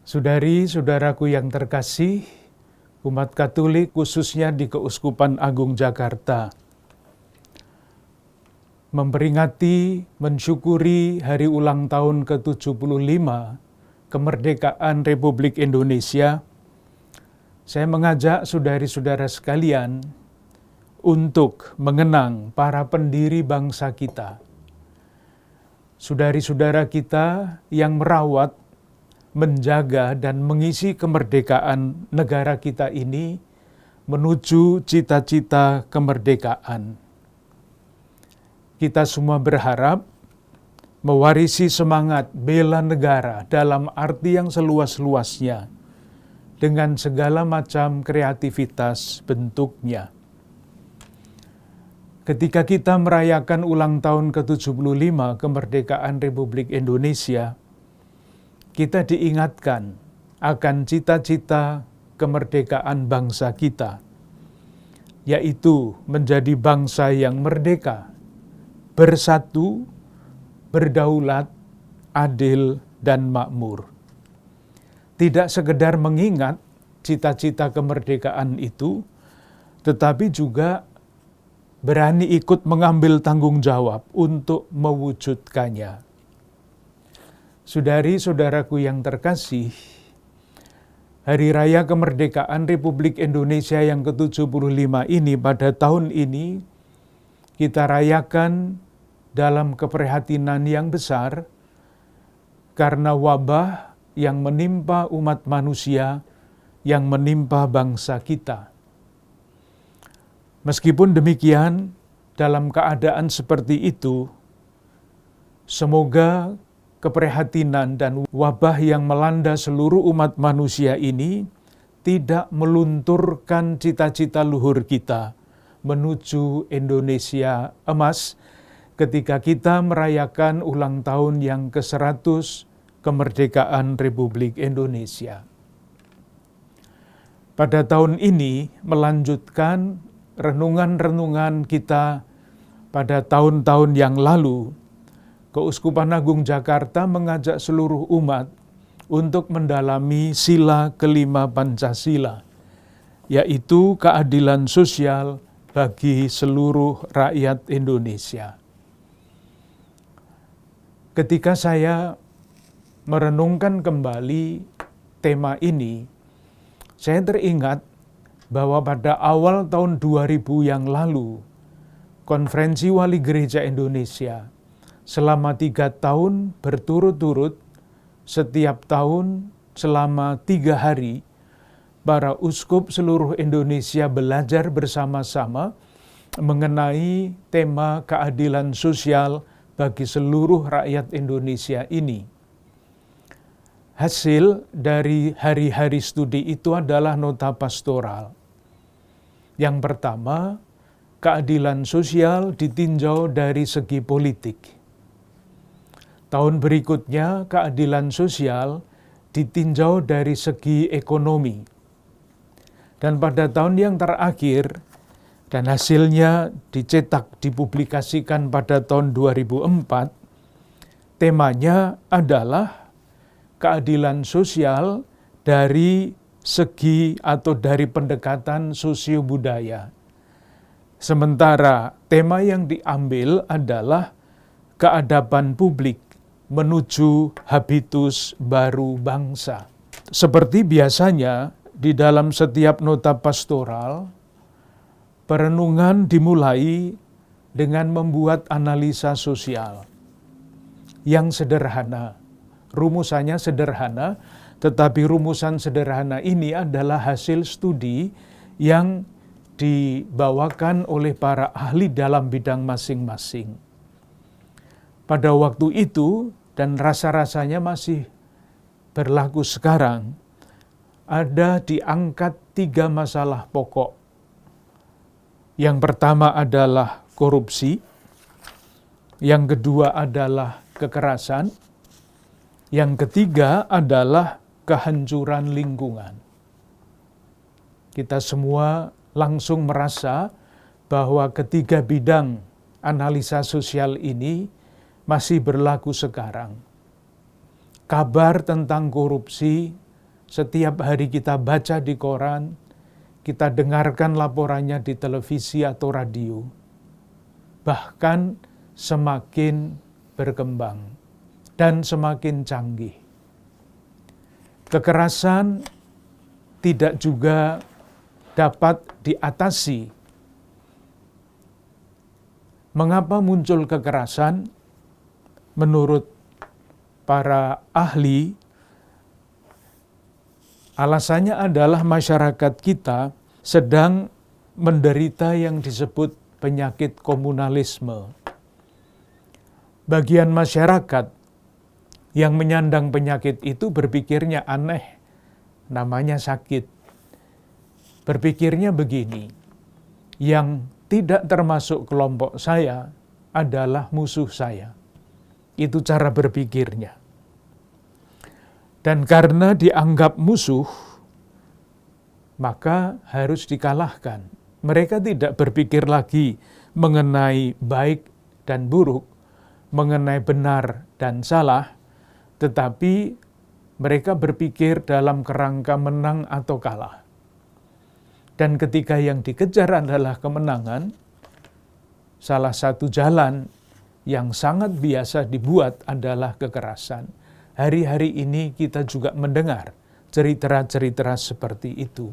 Saudari-saudaraku yang terkasih, umat Katolik khususnya di Keuskupan Agung Jakarta, memperingati, mensyukuri hari ulang tahun ke-75 kemerdekaan Republik Indonesia, saya mengajak saudari-saudara sekalian untuk mengenang para pendiri bangsa kita. Saudari-saudara kita yang merawat, menjaga dan mengisi kemerdekaan negara kita ini menuju cita-cita kemerdekaan. Kita semua berharap mewarisi semangat bela negara dalam arti yang seluas-luasnya dengan segala macam kreativitas bentuknya. Ketika kita merayakan ulang tahun ke-75 kemerdekaan Republik Indonesia, kita diingatkan akan cita-cita kemerdekaan bangsa kita, yaitu menjadi bangsa yang merdeka, bersatu, berdaulat, adil, dan makmur. Tidak sekedar mengingat cita-cita kemerdekaan itu, tetapi juga berani ikut mengambil tanggung jawab untuk mewujudkannya. Saudari-saudaraku yang terkasih, Hari Raya Kemerdekaan Republik Indonesia yang ke-75 ini pada tahun ini kita rayakan dalam keprihatinan yang besar karena wabah yang menimpa umat manusia, yang menimpa bangsa kita. Meskipun demikian, dalam keadaan seperti itu, semoga keprihatinan dan wabah yang melanda seluruh umat manusia ini tidak melunturkan cita-cita luhur kita menuju Indonesia emas ketika kita merayakan ulang tahun yang ke-100 kemerdekaan Republik Indonesia. Pada tahun ini melanjutkan renungan-renungan kita pada tahun-tahun yang lalu. Keuskupan Agung Jakarta mengajak seluruh umat untuk mendalami sila kelima Pancasila, yaitu keadilan sosial bagi seluruh rakyat Indonesia. Ketika saya merenungkan kembali tema ini, saya teringat bahwa pada awal tahun 2000 yang lalu, Konferensi Wali Gereja Indonesia selama 3 tahun berturut-turut, setiap tahun selama 3 hari, para uskup seluruh Indonesia belajar bersama-sama mengenai tema keadilan sosial bagi seluruh rakyat Indonesia ini. Hasil dari hari-hari studi itu adalah nota pastoral. Yang pertama, keadilan sosial ditinjau dari segi politik. Tahun berikutnya, keadilan sosial ditinjau dari segi ekonomi. Dan pada tahun yang terakhir, dan hasilnya dicetak, dipublikasikan pada tahun 2004, temanya adalah keadilan sosial dari segi atau dari pendekatan sosio-budaya. Sementara tema yang diambil adalah keadaban publik menuju habitus baru bangsa. Seperti biasanya, di dalam setiap nota pastoral, perenungan dimulai dengan membuat analisa sosial yang sederhana. Rumusannya sederhana, tetapi rumusan sederhana ini adalah hasil studi yang dibawakan oleh para ahli dalam bidang masing-masing. Pada waktu itu, dan rasa-rasanya masih berlaku sekarang, ada diangkat 3 masalah pokok. Yang pertama adalah korupsi, yang kedua adalah kekerasan, yang ketiga adalah kehancuran lingkungan. Kita semua langsung merasa bahwa ketiga bidang analisa sosial ini masih berlaku sekarang. Kabar tentang korupsi setiap hari kita baca di koran, kita dengarkan laporannya di televisi atau radio, bahkan semakin berkembang dan semakin canggih. Kekerasan tidak juga dapat diatasi. Mengapa muncul kekerasan? Menurut para ahli, alasannya adalah masyarakat kita sedang menderita yang disebut penyakit komunalisme. Bagian masyarakat yang menyandang penyakit itu berpikirnya aneh, namanya sakit. Berpikirnya begini, yang tidak termasuk kelompok saya adalah musuh saya. Itu cara berpikirnya. Dan karena dianggap musuh, maka harus dikalahkan. Mereka tidak berpikir lagi mengenai baik dan buruk, mengenai benar dan salah, tetapi mereka berpikir dalam kerangka menang atau kalah. Dan ketika yang dikejar adalah kemenangan, salah satu jalan yang sangat biasa dibuat adalah kekerasan. Hari-hari ini kita juga mendengar cerita-cerita seperti itu.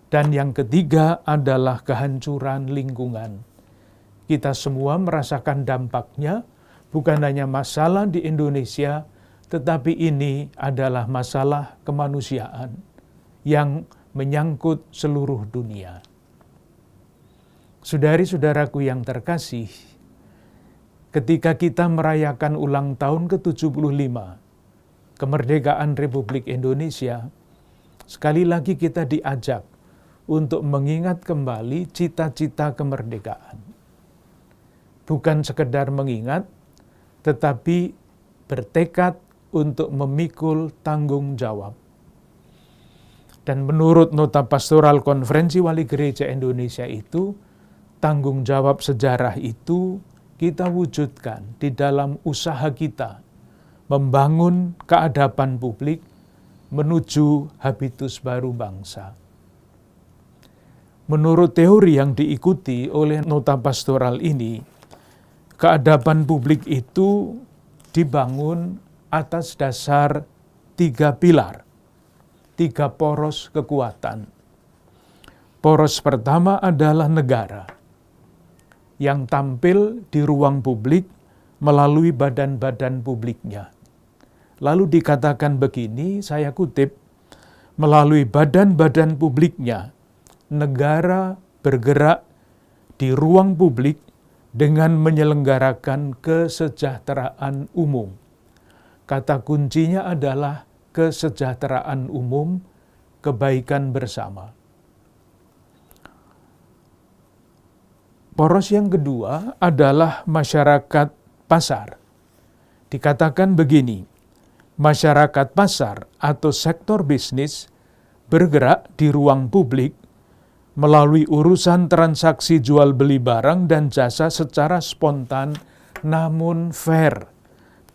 Dan yang ketiga adalah kehancuran lingkungan. Kita semua merasakan dampaknya, bukan hanya masalah di Indonesia, tetapi ini adalah masalah kemanusiaan yang menyangkut seluruh dunia. Saudari-saudaraku yang terkasih, ketika kita merayakan ulang tahun ke-75 kemerdekaan Republik Indonesia, sekali lagi kita diajak untuk mengingat kembali cita-cita kemerdekaan. Bukan sekedar mengingat, tetapi bertekad untuk memikul tanggung jawab. Dan menurut nota pastoral Konferensi Wali Gereja Indonesia itu, tanggung jawab sejarah itu kita wujudkan di dalam usaha kita membangun keadaban publik menuju habitus baru bangsa. Menurut teori yang diikuti oleh nota pastoral ini, keadaban publik itu dibangun atas dasar 3 pilar. 3 poros kekuatan. Poros pertama adalah negara yang tampil di ruang publik melalui badan-badan publiknya. Lalu dikatakan begini, saya kutip, melalui badan-badan publiknya, negara bergerak di ruang publik dengan menyelenggarakan kesejahteraan umum. Kata kuncinya adalah kesejahteraan umum, kebaikan bersama. Poros yang kedua adalah masyarakat pasar. Dikatakan begini, masyarakat pasar atau sektor bisnis bergerak di ruang publik melalui urusan transaksi jual beli barang dan jasa secara spontan namun fair,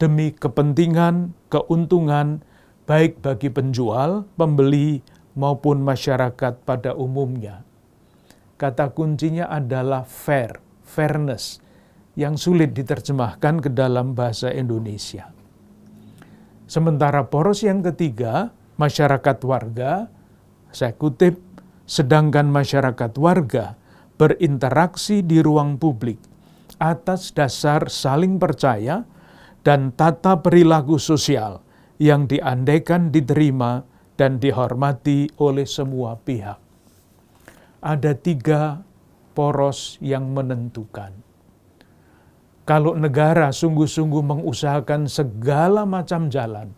demi kepentingan, keuntungan, baik bagi penjual, pembeli, maupun masyarakat pada umumnya. Kata kuncinya adalah fair, fairness, yang sulit diterjemahkan ke dalam bahasa Indonesia. Sementara poros yang ketiga, masyarakat warga, saya kutip, sedangkan masyarakat warga berinteraksi di ruang publik atas dasar saling percaya dan tata perilaku sosial yang diandaikan diterima dan dihormati oleh semua pihak. Ada 3 poros yang menentukan. Kalau negara sungguh-sungguh mengusahakan segala macam jalan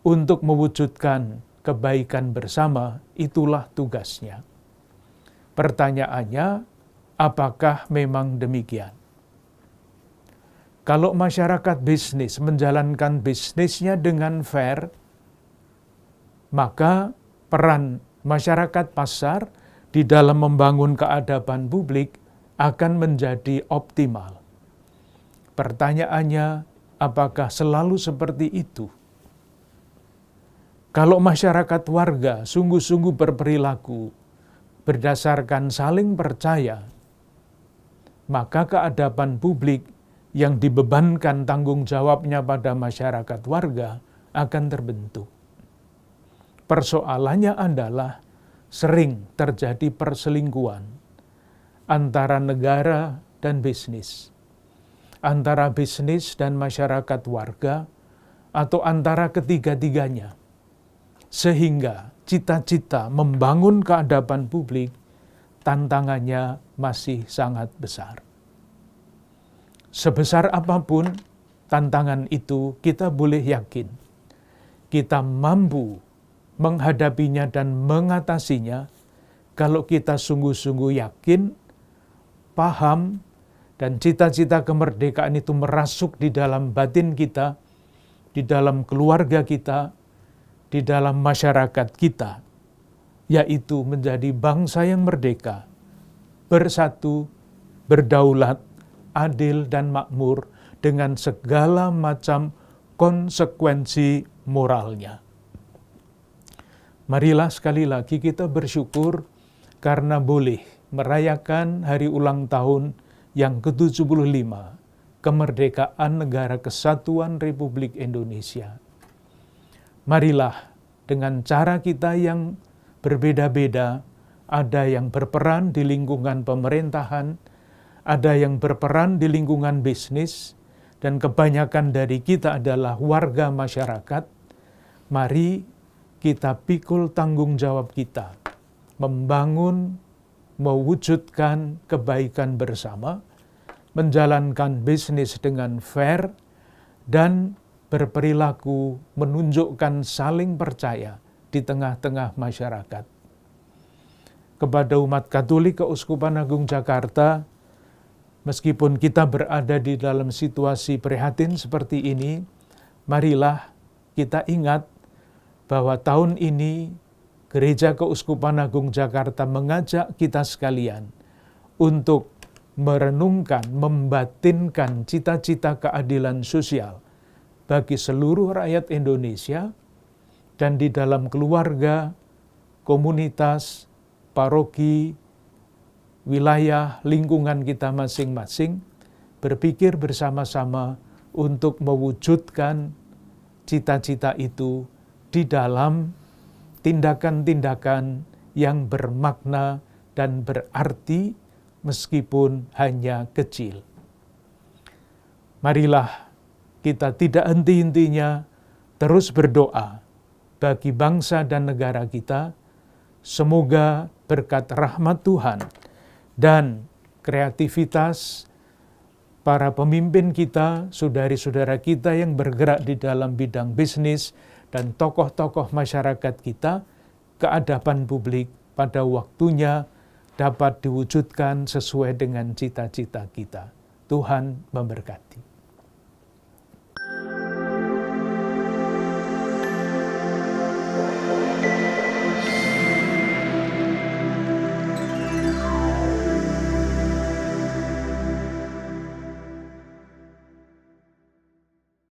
untuk mewujudkan kebaikan bersama, itulah tugasnya. Pertanyaannya, apakah memang demikian? Kalau masyarakat bisnis menjalankan bisnisnya dengan fair, maka peran masyarakat pasar di dalam membangun keadaban publik akan menjadi optimal. Pertanyaannya, apakah selalu seperti itu? Kalau masyarakat warga sungguh-sungguh berperilaku berdasarkan saling percaya, maka keadaban publik yang dibebankan tanggung jawabnya pada masyarakat warga akan terbentuk. Persoalannya adalah sering terjadi perselingkuhan antara negara dan bisnis, antara bisnis dan masyarakat warga, atau antara ketiga-tiganya. Sehingga cita-cita membangun keadaban publik, tantangannya masih sangat besar. Sebesar apapun tantangan itu, kita boleh yakin kita mampu menghadapinya dan mengatasinya kalau kita sungguh-sungguh yakin, paham, dan cita-cita kemerdekaan itu merasuk di dalam batin kita, di dalam keluarga kita, di dalam masyarakat kita, yaitu menjadi bangsa yang merdeka, bersatu, berdaulat, adil, dan makmur dengan segala macam konsekuensi moralnya. Marilah sekali lagi kita bersyukur karena boleh merayakan hari ulang tahun yang ke-75 kemerdekaan Negara Kesatuan Republik Indonesia. Marilah dengan cara kita yang berbeda-beda, ada yang berperan di lingkungan pemerintahan, ada yang berperan di lingkungan bisnis, dan kebanyakan dari kita adalah warga masyarakat. Mari kita pikul tanggung jawab kita, membangun, mewujudkan kebaikan bersama, menjalankan bisnis dengan fair, dan berperilaku menunjukkan saling percaya di tengah-tengah masyarakat. Kepada umat Katolik Keuskupan Agung Jakarta, meskipun kita berada di dalam situasi prihatin seperti ini, marilah kita ingat bahwa tahun ini Gereja Keuskupan Agung Jakarta mengajak kita sekalian untuk merenungkan, membatinkan cita-cita keadilan sosial bagi seluruh rakyat Indonesia, dan di dalam keluarga, komunitas, paroki, wilayah, lingkungan kita masing-masing, berpikir bersama-sama untuk mewujudkan cita-cita itu di dalam tindakan-tindakan yang bermakna dan berarti meskipun hanya kecil. Marilah kita tidak henti-hentinya terus berdoa bagi bangsa dan negara kita, semoga berkat rahmat Tuhan dan kreativitas para pemimpin kita, saudari-saudara kita yang bergerak di dalam bidang bisnis, dan tokoh-tokoh masyarakat kita, keadaban publik pada waktunya dapat diwujudkan sesuai dengan cita-cita kita. Tuhan memberkati.